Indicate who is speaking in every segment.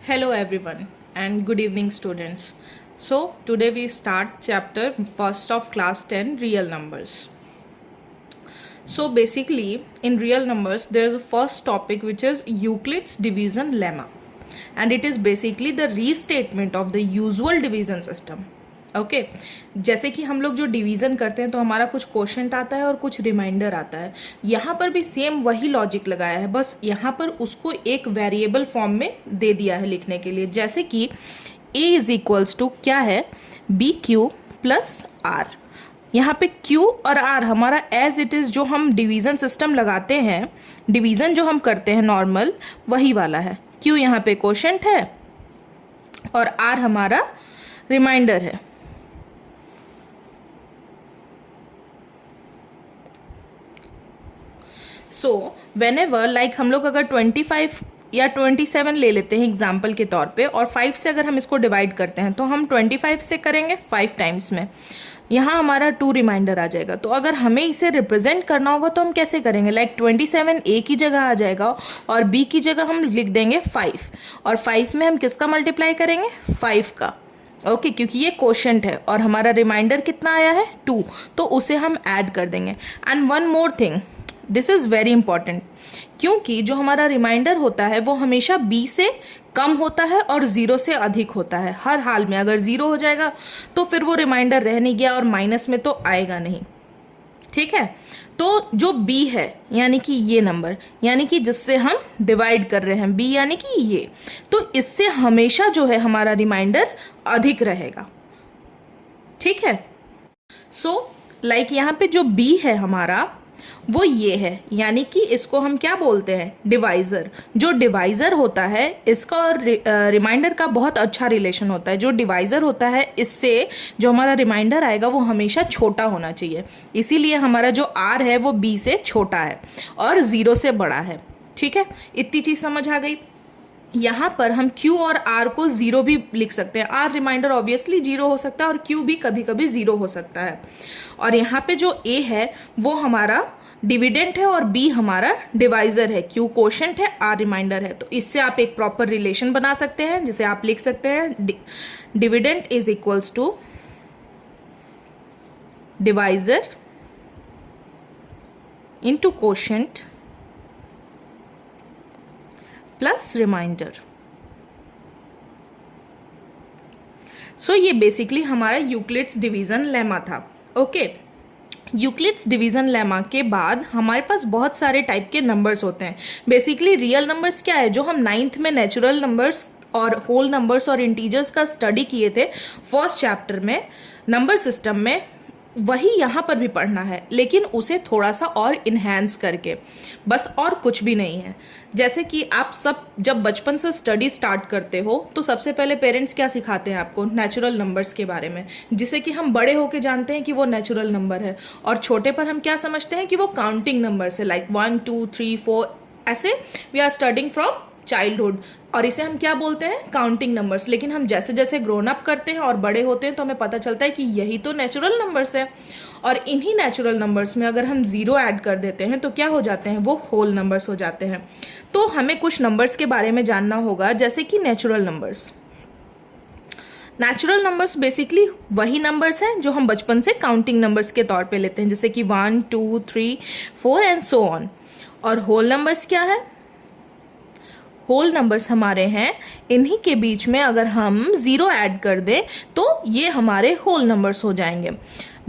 Speaker 1: Hello everyone and good evening students. So today we start chapter first of class 10 real numbers. So basically in real numbers there is a first topic which is Euclid's division lemma and it is basically the restatement of the usual division system. Okay जैसे कि हम लोग जो division करते हैं तो हमारा कुछ क्वोशंट आता है और कुछ रिमाइंडर आता है। यहाँ पर भी सेम वही लॉजिक लगाया है, बस यहाँ पर उसको एक वेरिएबल फॉर्म में दे दिया है लिखने के लिए। जैसे कि a इज इक्वल्स टू क्या है, बी क्यू प्लस आर। यहाँ पे q और r हमारा एज इट इज़ जो हम डिवीज़न सिस्टम लगाते हैं, डिवीज़न जो हम करते हैं नॉर्मल, वही वाला है। q यहाँ पे क्वोशंट है और r हमारा रिमाइंडर है। सो वेन एवर लाइक हम लोग अगर 25 या 27 ले लेते हैं एग्जाम्पल के तौर पे और 5 से अगर हम इसको डिवाइड करते हैं तो हम 25 से करेंगे 5 टाइम्स में, यहाँ हमारा 2 रिमाइंडर आ जाएगा। तो अगर हमें इसे रिप्रेजेंट करना होगा तो हम कैसे करेंगे, लाइक 27 ए की जगह आ जाएगा और बी की जगह हम लिख देंगे 5 और 5 में हम किसका मल्टीप्लाई करेंगे, 5 का। ओके क्योंकि ये क्वोशंट है और हमारा रिमाइंडर कितना आया है 2, तो उसे हम ऐड कर देंगे। And one more thing, this is very important, क्योंकि जो हमारा रिमाइंडर होता है वो हमेशा b से कम होता है और 0 से अधिक होता है। हर हाल में अगर 0 हो जाएगा तो फिर वो रिमाइंडर रह नहीं गया और माइनस में तो आएगा नहीं। ठीक है, तो जो b है यानी कि ये नंबर, यानी कि जिससे हम डिवाइड कर रहे हैं b यानी कि ये, तो इससे हमेशा जो है हमारा रिमाइंडर अधिक रहेगा। ठीक है, सो लाइक यहाँ पे जो b है हमारा वो ये है, यानी कि इसको हम क्या बोलते हैं, डिवाइज़र। जो डिवाइज़र होता है इसका और रिमाइंडर का बहुत अच्छा रिलेशन होता है। जो डिवाइज़र होता है इससे जो हमारा रिमाइंडर आएगा वो हमेशा छोटा होना चाहिए, इसीलिए हमारा जो r है वो b से छोटा है और 0 से बड़ा है। ठीक है, इतनी चीज़ समझ आ गई। यहाँ पर हम q और r को 0 भी लिख सकते हैं। r रिमाइंडर ऑब्वियसली 0 हो सकता है और q भी कभी कभी 0 हो सकता है। और यहाँ पे जो a है वो हमारा डिविडेंट है और b हमारा डिवाइज़र है, q क्वोशंट है, r रिमाइंडर है। तो इससे आप एक प्रॉपर रिलेशन बना सकते हैं, जिसे आप लिख सकते हैं dividend is equals to divisor into quotient plus remainder. So ये बेसिकली हमारा यूक्लिड्स डिवीज़न लेमा था। ओके, यूक्लिड्स डिवीज़न लेमा के बाद हमारे पास बहुत सारे टाइप के नंबर्स होते हैं। बेसिकली रियल नंबर्स क्या है, जो हम 9th में नेचुरल नंबर्स और होल नंबर्स और इंटीजर्स का स्टडी किए थे फर्स्ट चैप्टर में नंबर सिस्टम में, वही यहाँ पर भी पढ़ना है, लेकिन उसे थोड़ा सा और इन्हेंस करके, बस और कुछ भी नहीं है। जैसे कि आप सब जब बचपन से स्टडी स्टार्ट करते हो तो सबसे पहले पेरेंट्स क्या सिखाते हैं आपको, नेचुरल नंबर्स के बारे में, जिसे कि हम बड़े होके जानते हैं कि वो नेचुरल नंबर है। और छोटे पर हम क्या समझते हैं कि वो काउंटिंग नंबर्स है, लाइक 1 2 3 4 ऐसे we are studying from childhood, और इसे हम क्या बोलते हैं, काउंटिंग नंबर्स। लेकिन हम जैसे जैसे ग्रोन अप करते हैं और बड़े होते हैं तो हमें पता चलता है कि यही तो नेचुरल नंबर्स है। और इन्हीं नेचुरल नंबर्स में अगर हम 0 ऐड कर देते हैं तो क्या हो जाते हैं, वो होल नंबर्स हो जाते हैं। तो हमें कुछ नंबर्स के बारे में जानना होगा, जैसे कि natural numbers. Natural numbers basically वही नंबर्स हैं जो हम बचपन से काउंटिंग नंबर्स के तौर पे लेते हैं, जैसे कि 1 2 3 4 एंड सो ऑन। और होल नंबर्स क्या है, होल नंबर्स हमारे हैं, इन्हीं के बीच में अगर हम 0 ऐड कर दें तो ये हमारे होल नंबर्स हो जाएंगे।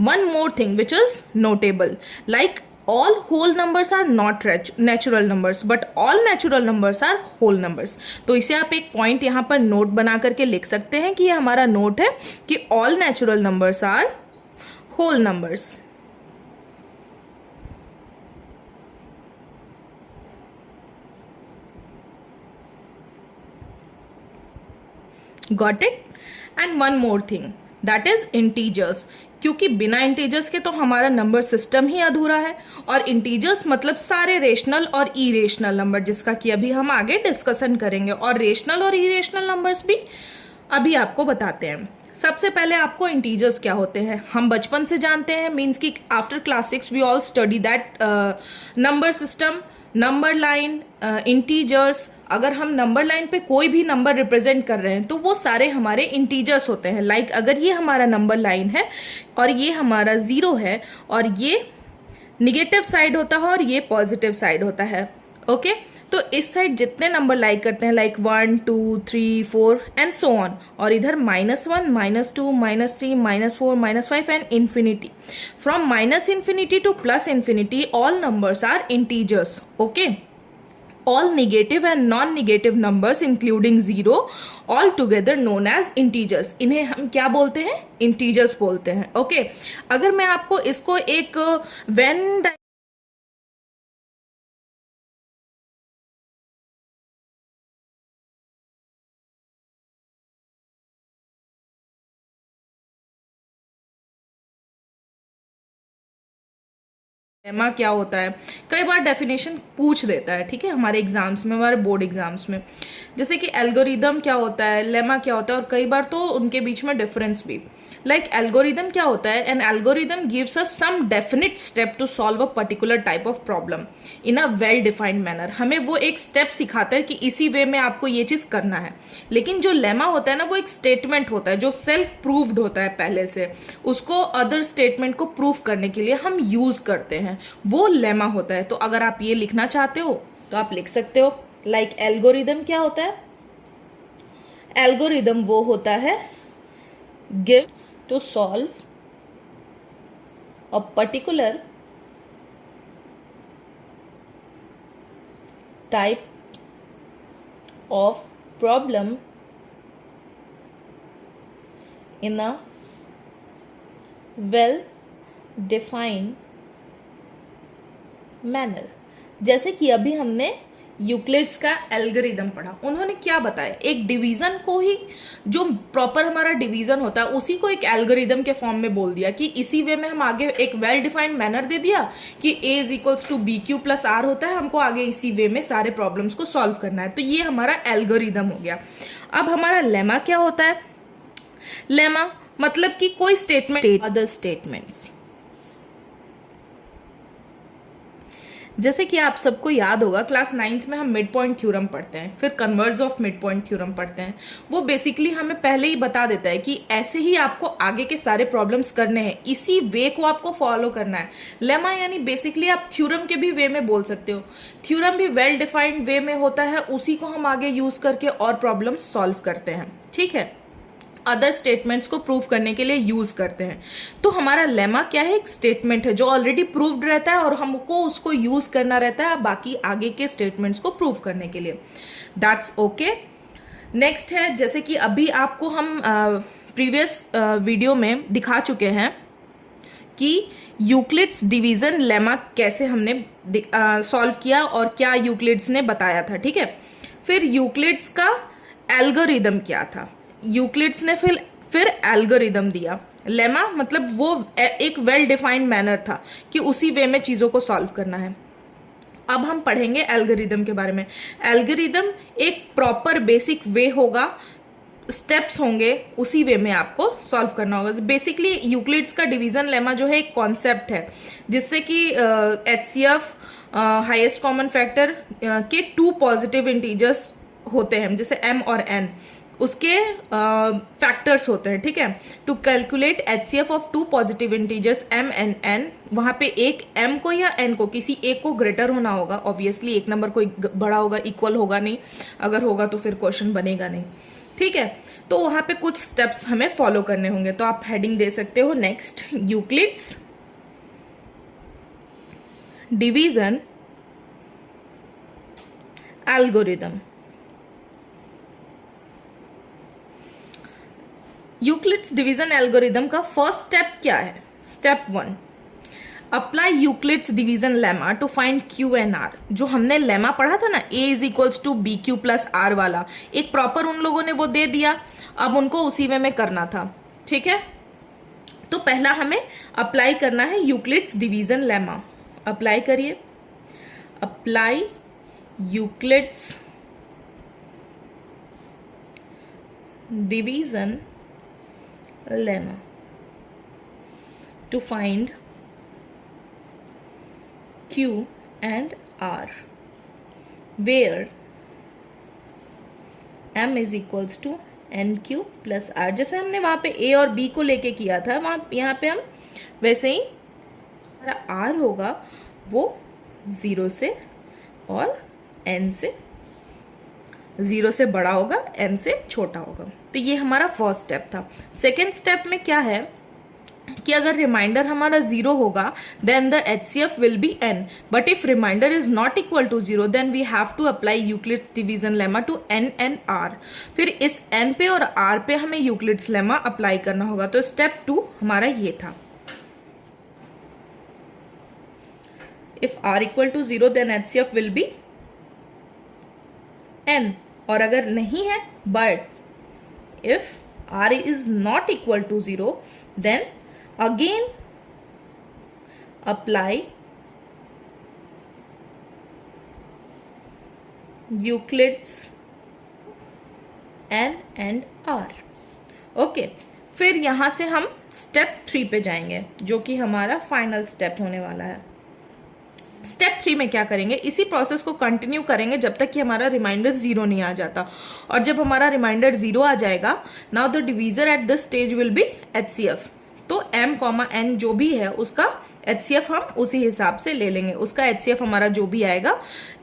Speaker 1: One more thing which is notable, like all whole numbers are not natural numbers but all natural numbers are whole numbers। तो इसे आप एक पॉइंट यहाँ पर नोट बना करके लिख सकते हैं कि ये हमारा नोट है कि all natural numbers are whole numbers। Got it? And one more thing, that is integers, क्योंकि बिना इंटीजर्स के तो हमारा नंबर सिस्टम ही अधूरा है। और इंटीजर्स मतलब सारे रेशनल और इरेशनल नंबर, जिसका कि अभी हम आगे डिस्कशन करेंगे। और रेशनल और इरेशनल नंबर्स भी अभी आपको बताते हैं। सबसे पहले आपको इंटीजर्स क्या होते हैं हम बचपन से जानते हैं, मीन्स कि after class 6 we all study that number system, number line, integers, अगर हम नंबर लाइन पे कोई भी नंबर रिप्रेजेंट कर रहे हैं तो वो सारे हमारे इंटीजर्स होते हैं। लाइक अगर ये हमारा नंबर लाइन है और ये हमारा 0 है और ये निगेटिव साइड होता है और ये पॉजिटिव साइड होता है। ओके, तो इस साइड जितने नंबर लाइक करते हैं लाइक 1 2 3 4 एंड सो ऑन, और इधर -1 -2 -3 -4 -5 and infinity. From -infinity to +infinity all numbers are integers. Okay, all negative and non-negative numbers including 0 all together known as integers. इन्हें हम क्या बोलते हैं? integers बोलते हैं। ओके, अगर मैं आपको इसको एक वेन लेमा क्या होता है, कई बार डेफिनेशन पूछ देता है, ठीक है, हमारे एग्जाम्स में, हमारे बोर्ड एग्जाम्स में, जैसे कि एल्गोरिदम क्या होता है, लेमा क्या होता है, और कई बार तो उनके बीच में डिफरेंस भी। लाइक एल्गोरिदम क्या होता है? An algorithm gives us some definite step to solve a particular type of problem in a well defined manner. हमें वो एक स्टेप सिखाता है कि इसी वे में आपको ये चीज़ करना है। लेकिन जो लेमा होता है ना, वो एक स्टेटमेंट होता है जो सेल्फ प्रूव्ड होता है पहले से, उसको अदर स्टेटमेंट को प्रूव करने के लिए हम यूज करते हैं, वो लेमा होता है। तो अगर आप ये लिखना चाहते हो तो आप लिख सकते हो। लाइक एल्गोरिदम क्या होता है? एल्गोरिदम वो होता है give to solve a particular type of problem in a well defined manner. जैसे कि अभी हमने यूक्लिड्स का एल्गोरिदम पढ़ा, उन्होंने क्या बताया? एक डिवीजन को ही, जो प्रॉपर हमारा डिवीजन होता है उसी को एक एल्गोरिदम के फॉर्म में बोल दिया कि इसी वे में हम आगे एक वेल डिफाइंड मैनर दे दिया कि a is to B Q plus R होता है, हमको आगे इसी वे में सारे प्रॉब्लम्स को सॉल्व करना है। तो ये हमारा एल्गोरिदम हो गया। अब हमारा लेमा क्या होता है? लेमा मतलब कि कोई स्टेटमेंट अदर स्टेटमेंट्स। जैसे कि आप सबको याद होगा क्लास 9th में हम मिड पॉइंट थ्योरम पढ़ते हैं, फिर converse of mid point theorem पढ़ते हैं। वो बेसिकली हमें पहले ही बता देता है कि ऐसे ही आपको आगे के सारे प्रॉब्लम्स करने हैं, इसी वे को आपको फॉलो करना है। लेमा यानी बेसिकली आप थ्योरम के भी वे में बोल सकते हो। थ्योरम भी वेल डिफाइंड वे में होता है, उसी को हम आगे यूज करके और प्रॉब्लम सॉल्व करते हैं, ठीक है, अदर स्टेटमेंट्स को प्रूव करने के लिए यूज करते हैं। तो हमारा लेमा क्या है? एक स्टेटमेंट है जो ऑलरेडी प्रूव्ड रहता है और हमको उसको यूज करना रहता है बाकी आगे के स्टेटमेंट्स को प्रूव करने के लिए। That's okay. नेक्स्ट है, जैसे कि अभी आपको हम प्रीवियस वीडियो में दिखा चुके हैं कि यूक्लिड्स डिवीजन लेमा कैसे हमने सॉल्व किया और क्या यूक्लिड्स ने बताया था, ठीक है। फिर यूक्लिड्स का एल्गोरिदम क्या था? यूक्लिड्स ने फिर एल्गोरिदम दिया। लेमा मतलब वो एक वेल डिफाइंड मैनर था कि उसी वे में चीज़ों को सॉल्व करना है। अब हम पढ़ेंगे एल्गोरिदम के बारे में। एल्गोरिदम एक प्रॉपर बेसिक वे होगा, स्टेप्स होंगे, उसी वे में आपको सॉल्व करना होगा। बेसिकली यूक्लिड्स का डिवीजन लेमा जो है एक कॉन्सेप्ट है जिससे कि HCF हाईएस्ट कॉमन फैक्टर के 2 पॉजिटिव इंटीजर्स होते हैं, जैसे m और n, उसके फैक्टर्स होते हैं, ठीक है। To calculate HCF of 2 positive integers m and n, वहाँ पे एक m को या n को किसी एक को ग्रेटर होना होगा। ऑब्वियसली एक नंबर कोई बड़ा होगा, इक्वल होगा नहीं, अगर होगा तो फिर क्वेश्चन बनेगा नहीं, ठीक है। तो वहाँ पे कुछ स्टेप्स हमें फॉलो करने होंगे। तो आप हेडिंग दे सकते हो next, Euclid's division algorithm. Euclid's division algorithm का फर्स्ट स्टेप क्या है? Step 1, apply Euclid's division lemma to find Q and R. जो हमने लेमा पढ़ा था ना, a is to B Q plus R वाला, एक प्रॉपर उन लोगों ने वो दे दिया, अब उनको उसी वे में करना था, ठीक है। तो पहला हमें अप्लाई करना है यूक्लिड्स डिवीजन लेमा। अप्लाई करिए, apply Euclid's division lemma to find Q and R. Where m is equals to N Q plus R. जैसे हमने वहाँ पे a और b को लेके किया था, वहाँ यहाँ पे हम वैसे ही हमारा r होगा वो 0 से और n से 0 से बड़ा होगा, n से छोटा होगा। तो ये हमारा फर्स्ट स्टेप था। सेकेंड स्टेप में क्या है कि अगर रिमाइंडर हमारा 0 होगा then the HCF will be n, but if remainder is not equal to 0 then we have to apply Euclid's division lemma to n and r। फिर इस n पे और r पे हमें यूक्लिड्स लेमा अप्लाई करना होगा। तो स्टेप 2 हमारा ये था, if r equal to 0 then HCF will be n, और अगर नहीं है but if r is not equal to 0 then again apply Euclid's n and r। Okay, फिर यहां से हम स्टेप 3 पे जाएंगे जो कि हमारा फाइनल स्टेप होने वाला है। स्टेप 3 में क्या करेंगे, इसी प्रोसेस को कंटिन्यू करेंगे जब तक कि हमारा रिमाइंडर 0 नहीं आ जाता। और जब हमारा रिमाइंडर 0 आ जाएगा, now the divisor at this stage will be HCF। तो m, n जो भी है उसका HCF हम उसी हिसाब से ले लेंगे। उसका HCF हमारा जो भी आएगा,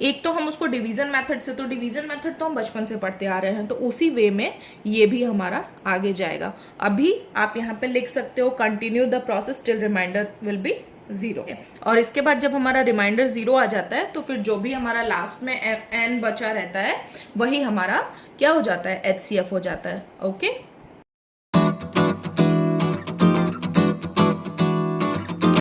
Speaker 1: एक तो हम उसको डिवीजन मेथड से, तो डिवीजन मेथड तो हम बचपन से पढ़ते आ रहे हैं, तो उसी वे में ये भी हमारा आगे जाएगा। अभी आप यहाँ पे लिख सकते हो continue the process till remainder will be 0। और इसके बाद जब हमारा रिमाइंडर 0 आ जाता है तो फिर जो भी हमारा लास्ट में n बचा रहता है वही हमारा क्या हो जाता है, HCF हो जाता है। ओके।